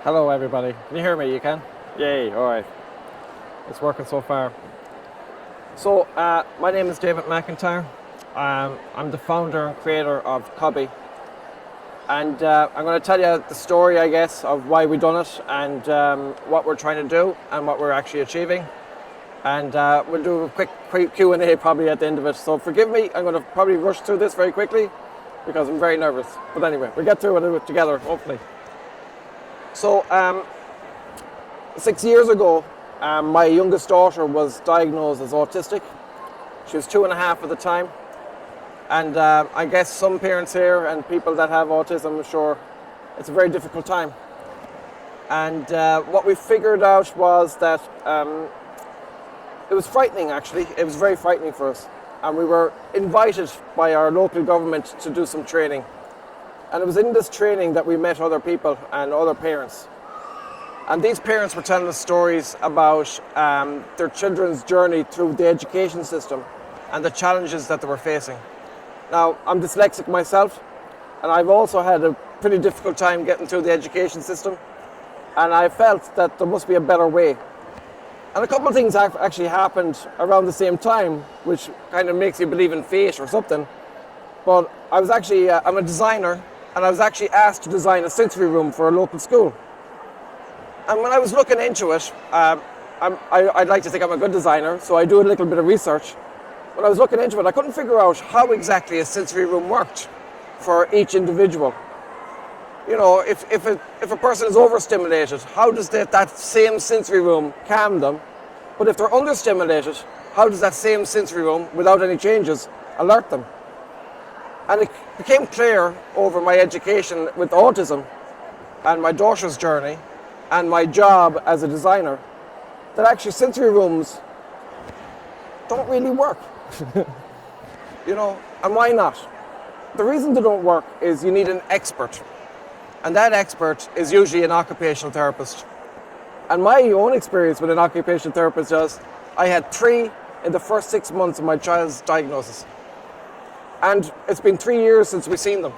Hello everybody, can you hear me? You can? Yay, alright. It's working so far. So, my name is David McIntyre. I'm the founder and creator of Cubbie. And I'm going to tell you the story, I guess, of why we've done it and what we're trying to do and what we're actually achieving. And we'll do a quick Q&A probably at the end of it. So forgive me, I'm going to probably rush through this very quickly because I'm very nervous. But anyway, we'll get through it together, hopefully. So, 6 years ago, my youngest daughter was diagnosed as autistic. She was 2.5 at the time. And I guess some parents here and people that have autism, I'm sure it's a very difficult time. And what we figured out was that it was frightening, actually. It was very frightening for us. And we were invited by our local government to do some training. And it was in this training that we met other people and other parents. And these parents were telling us stories about their children's journey through the education system and the challenges that they were facing. Now, I'm dyslexic myself, and I've also had a pretty difficult time getting through the education system. And I felt that there must be a better way. And a couple of things actually happened around the same time, which kind of makes you believe in fate or something. But I was actually, I'm a designer, and I was actually asked to design a sensory room for a local school. And when I was looking into it, I'd like to think I'm a good designer, so I do a little bit of research. When I was looking into it, I couldn't figure out how exactly a sensory room worked for each individual. You know, if a person is overstimulated, how does that same sensory room calm them? But if they're understimulated, how does that same sensory room, without any changes, alert them? And it became clear over my education with autism and my daughter's journey and my job as a designer that actually sensory rooms don't really work. You know, and why not? The reason they don't work is you need an expert. And that expert is usually an occupational therapist. And my own experience with an occupational therapist is I had 3 in the first 6 months of my child's diagnosis. And it's been 3 years since we've seen them.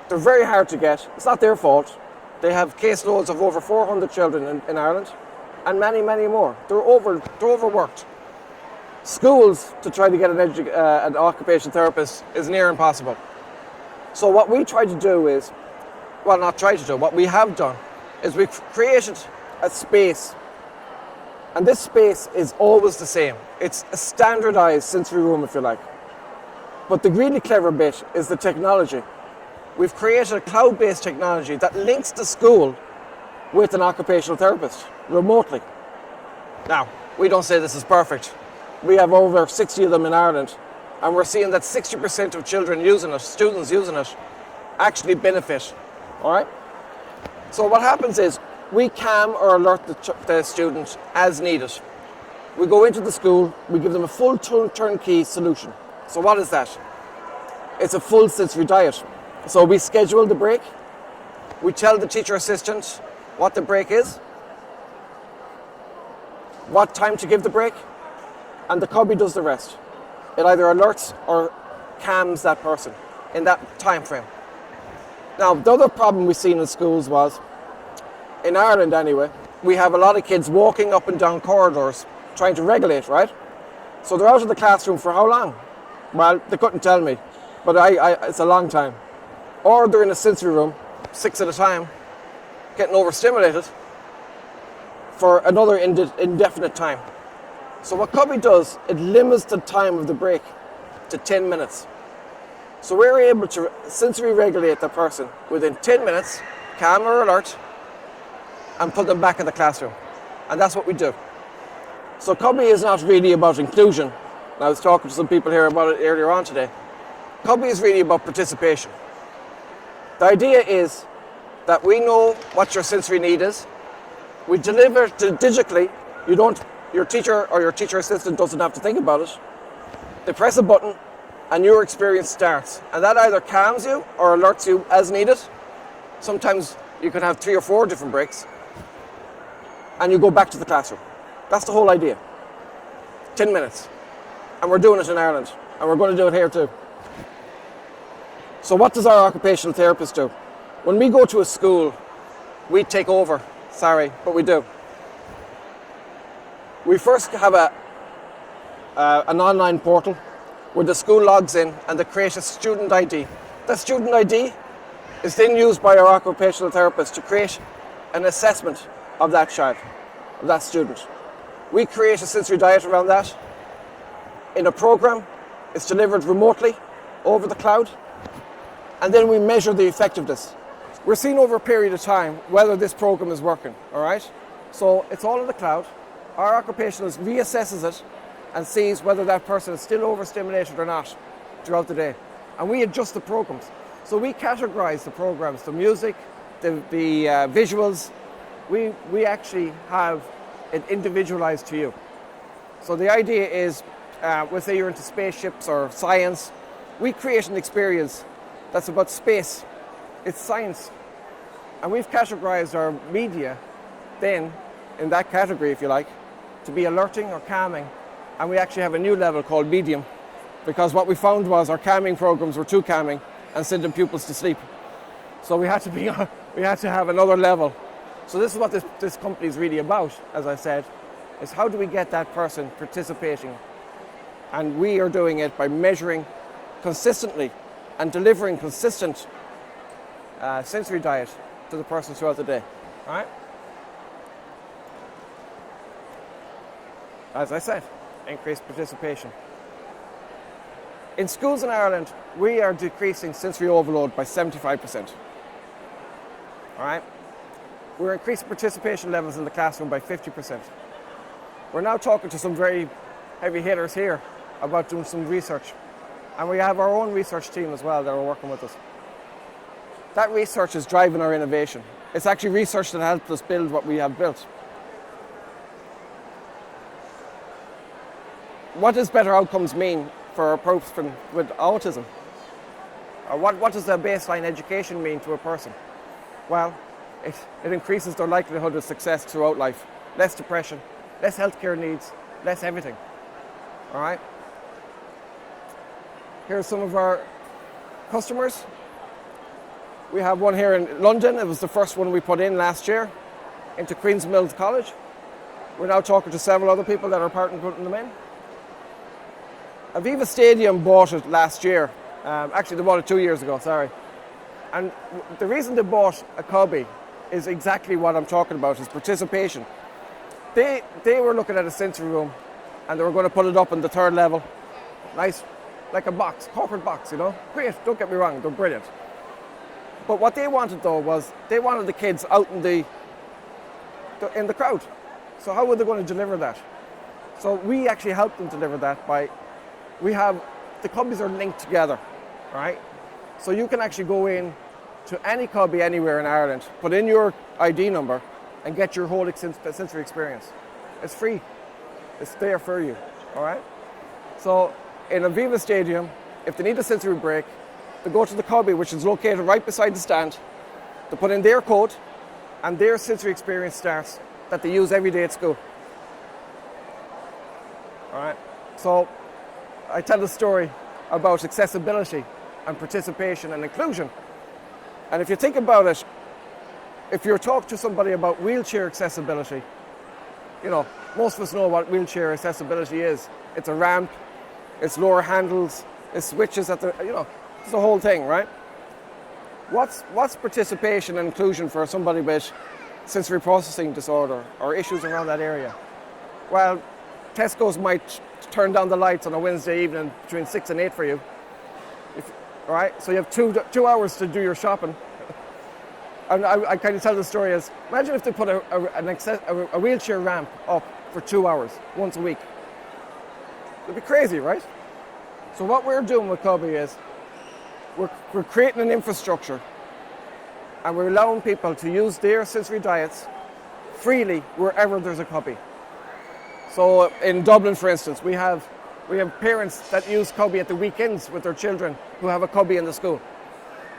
They're very hard to get. It's not their fault. They have caseloads of over 400 children in Ireland and many, many more. They're overworked. Schools to try to get an occupational therapist is near impossible. So what we try to do is, well, not try to do, what we have done is we've created a space. And this space is always the same. It's a standardized sensory room, if you like. But the really clever bit is the technology. We've created a cloud-based technology that links the school with an occupational therapist remotely. Now, we don't say this is perfect. We have over 60 of them in Ireland, and we're seeing that 60% of children using it, students using it, actually benefit. All right? So what happens is we calm or alert the student as needed. We go into the school, we give them a full turnkey solution. So what is that? It's a full sensory diet. So we schedule the break. We tell the teacher assistant what the break is, what time to give the break, and the Cubbie does the rest. It either alerts or calms that person in that time frame. Now, the other problem we've seen in schools was, in Ireland anyway, we have a lot of kids walking up and down corridors trying to regulate, right? So they're out of the classroom for how long? Well, they couldn't tell me, but it's a long time. Or they're in a sensory room, 6 at a time, getting overstimulated for another indefinite time. So what Cubbie does, it limits the time of the break to 10 minutes. So we're able to sensory regulate the person within 10 minutes, calm or alert, and put them back in the classroom. And that's what we do. So Cubbie is not really about inclusion. I was talking to some people here about it earlier on today. Cubbie is really about participation. The idea is that we know what your sensory need is. We deliver it digitally. Your teacher or your teacher assistant doesn't have to think about it. They press a button and your experience starts. And that either calms you or alerts you as needed. Sometimes you can have 3 or 4 different breaks. And you go back to the classroom. That's the whole idea. 10 minutes. And we're doing it in Ireland. And we're going to do it here too. So what does our occupational therapist do? When we go to a school, we take over. Sorry, but we do. We first have an online portal where the school logs in and they create a student ID. That student ID is then used by our occupational therapist to create an assessment of that child, of that student. We create a sensory diet around that in a program. It's delivered remotely over the cloud, and then we measure the effectiveness. We're seeing over a period of time whether this program is working, all right? So it's all in the cloud. Our occupationalist reassesses it and sees whether that person is still overstimulated or not throughout the day. And we adjust the programs. So we categorize the programs, the music, the visuals. We actually have it individualized to you. So the idea is, let's say you're into spaceships or science, we create an experience that's about space. It's science. And we've categorized our media then in that category, if you like, to be alerting or calming. And we actually have a new level called medium, because what we found was our calming programs were too calming and sending pupils to sleep. So we had to have another level. So this is what this company is really about, as I said, is how do we get that person participating? And we are doing it by measuring consistently and delivering consistent sensory diet to the person throughout the day, all right? As I said, increased participation. In schools in Ireland, we are decreasing sensory overload by 75%, all right? We're increasing participation levels in the classroom by 50%. We're now talking to some very heavy hitters here about doing some research. And we have our own research team as well that are working with us. That research is driving our innovation. It's actually research that helped us build what we have built. What does better outcomes mean for a person with autism? Or what does a baseline education mean to a person? Well, it increases their likelihood of success throughout life. Less depression, less healthcare needs, less everything. All right? Here's some of our customers. We have one here in London. It was the first one we put in last year into Queen's Mills College. We're now talking to several other people that are part in putting them in. Aviva Stadium bought it last year. Actually, they bought it 2 years ago, sorry. And the reason they bought a Cubbie is exactly what I'm talking about, is participation. They were looking at a sensory room and they were going to put it up on the third level. Nice, like a box, corporate box, you know. Great, don't get me wrong, they're brilliant. But what they wanted though was, they wanted the kids out in the crowd. So how were they going to deliver that? So we actually helped them deliver that by, the Cubbies are linked together, right? So you can actually go in to any Cubbie anywhere in Ireland, put in your ID number and get your whole sensory experience. It's free, it's there for you, all right? So in Aviva Stadium, if they need a sensory break, they go to the Cubbie, which is located right beside the stand, they put in their code and their sensory experience starts that they use every day at school. All right, so I tell the story about accessibility and participation and inclusion. And if you think about it, if you talk to somebody about wheelchair accessibility, you know, most of us know what wheelchair accessibility is. It's a ramp, it's lower handles, it's switches at the, you know, it's the whole thing, right? What's participation and inclusion for somebody with sensory processing disorder or issues around that area? Well, Tesco's might turn down the lights on a Wednesday evening between 6 and 8 for you. All right, so you have two hours to do your shopping. And I kind of tell the story as, imagine if they put a wheelchair ramp up for 2 hours, once a week. It'd be crazy, right? So what we're doing with Cobe is, we're creating an infrastructure and we're allowing people to use their sensory diets freely wherever there's a Cobe. So in Dublin, for instance, we have parents that use Cubbie at the weekends with their children who have a Cubbie in the school.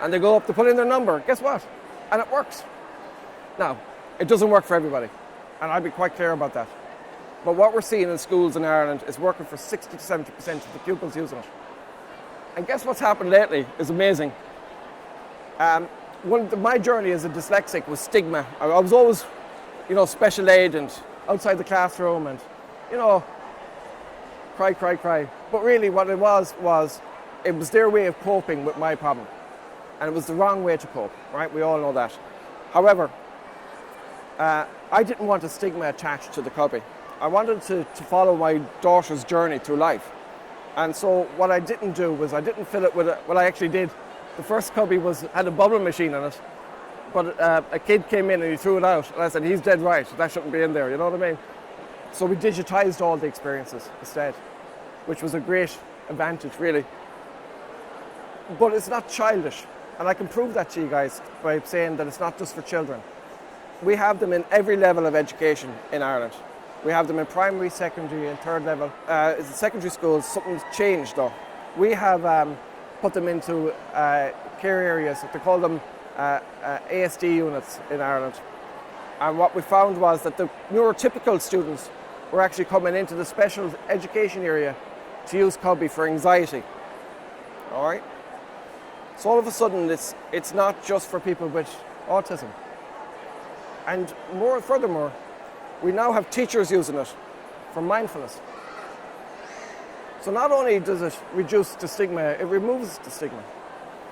And they go up to put in their number, guess what? And it works. Now, it doesn't work for everybody, and I'll be quite clear about that. But what we're seeing in schools in Ireland is working for 60 to 70% of the pupils using it. And guess what's happened lately is amazing. my journey as a dyslexic was stigma. I was always, special aid and outside the classroom and, cry. But really what it was it was their way of coping with my problem. And it was the wrong way to cope, right? We all know that. However, I didn't want a stigma attached to the Cubbie. I wanted to follow my daughter's journey through life. And so what I didn't do was I didn't fill it with what I actually did. The first Cubbie had a bubble machine in it, but a kid came in and he threw it out. And I said, he's dead right, that shouldn't be in there, you know what I mean? So we digitized all the experiences instead, which was a great advantage, really. But it's not childish. And I can prove that to you guys by saying that it's not just for children. We have them in every level of education in Ireland. We have them in primary, secondary and third level. In secondary schools, something's changed though. We have put them into care areas. They call them ASD units in Ireland. And what we found was that the neurotypical students were actually coming into the special education area to use Cubbie for anxiety. All right? So all of a sudden, it's not just for people with autism. And furthermore, we now have teachers using it for mindfulness. So not only does it reduce the stigma, it removes the stigma.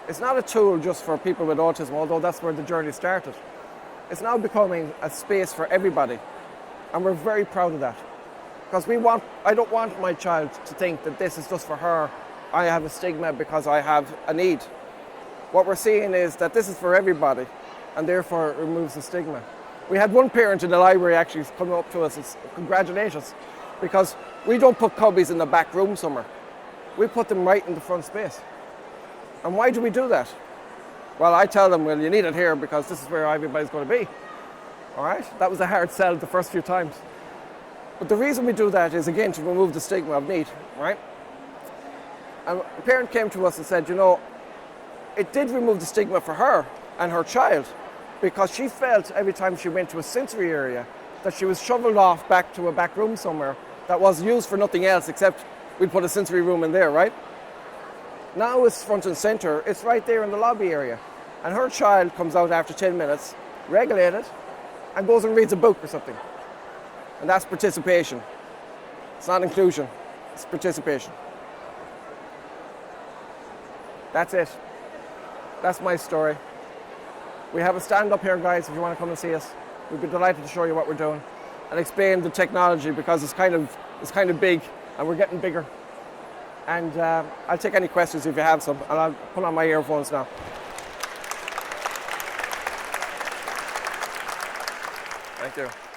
It's not a tool just for people with autism, although that's where the journey started. It's now becoming a space for everybody. And we're very proud of that. Because I don't want my child to think that this is just for her. I have a stigma because I have a need. What we're seeing is that this is for everybody, and therefore it removes the stigma. We had one parent in the library actually come up to us and congratulate us, because we don't put Cubbies in the back room somewhere. We put them right in the front space. And why do we do that? Well, I tell them, well, you need it here because this is where everybody's going to be. All right? That was a hard sell the first few times. But the reason we do that is, again, to remove the stigma of need, right? And a parent came to us and said, it did remove the stigma for her and her child, because she felt every time she went to a sensory area that she was shoveled off back to a back room somewhere that was used for nothing else except we'd put a sensory room in there, right? Now it's front and center, it's right there in the lobby area. And her child comes out after 10 minutes, regulated, and goes and reads a book or something. And that's participation. It's not inclusion, it's participation. That's it. That's my story. We have a stand up here, guys, if you want to come and see us. We'd be delighted to show you what we're doing and explain the technology, because it's kind of big and we're getting bigger. And I'll take any questions if you have some, and I'll put on my earphones now. Thank you.